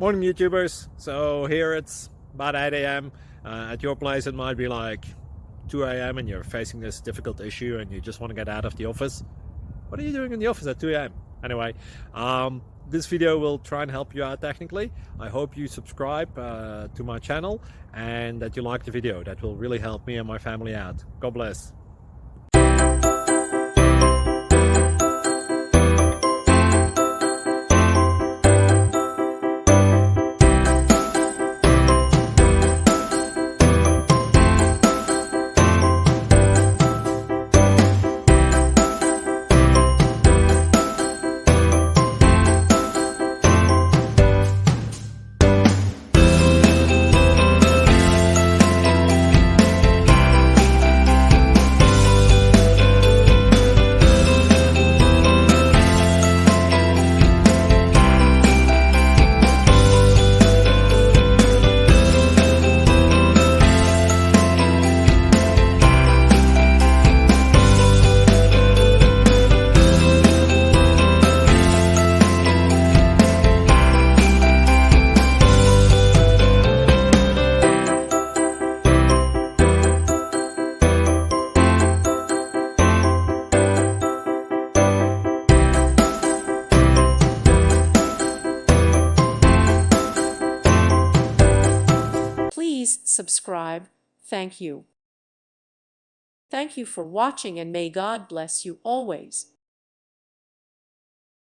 Morning, YouTubers. So here it's about 8 a.m. At your place it might be like 2 a.m. and you're facing this difficult issue and you just want to get out of the office. What are you doing in the office at 2 a.m.? Anyway, this video will try and help you out technically. I hope you subscribe to my channel and that you like the video. That will really help me and my family out. God bless. Please subscribe. Thank you. Thank you for watching and may God bless you always.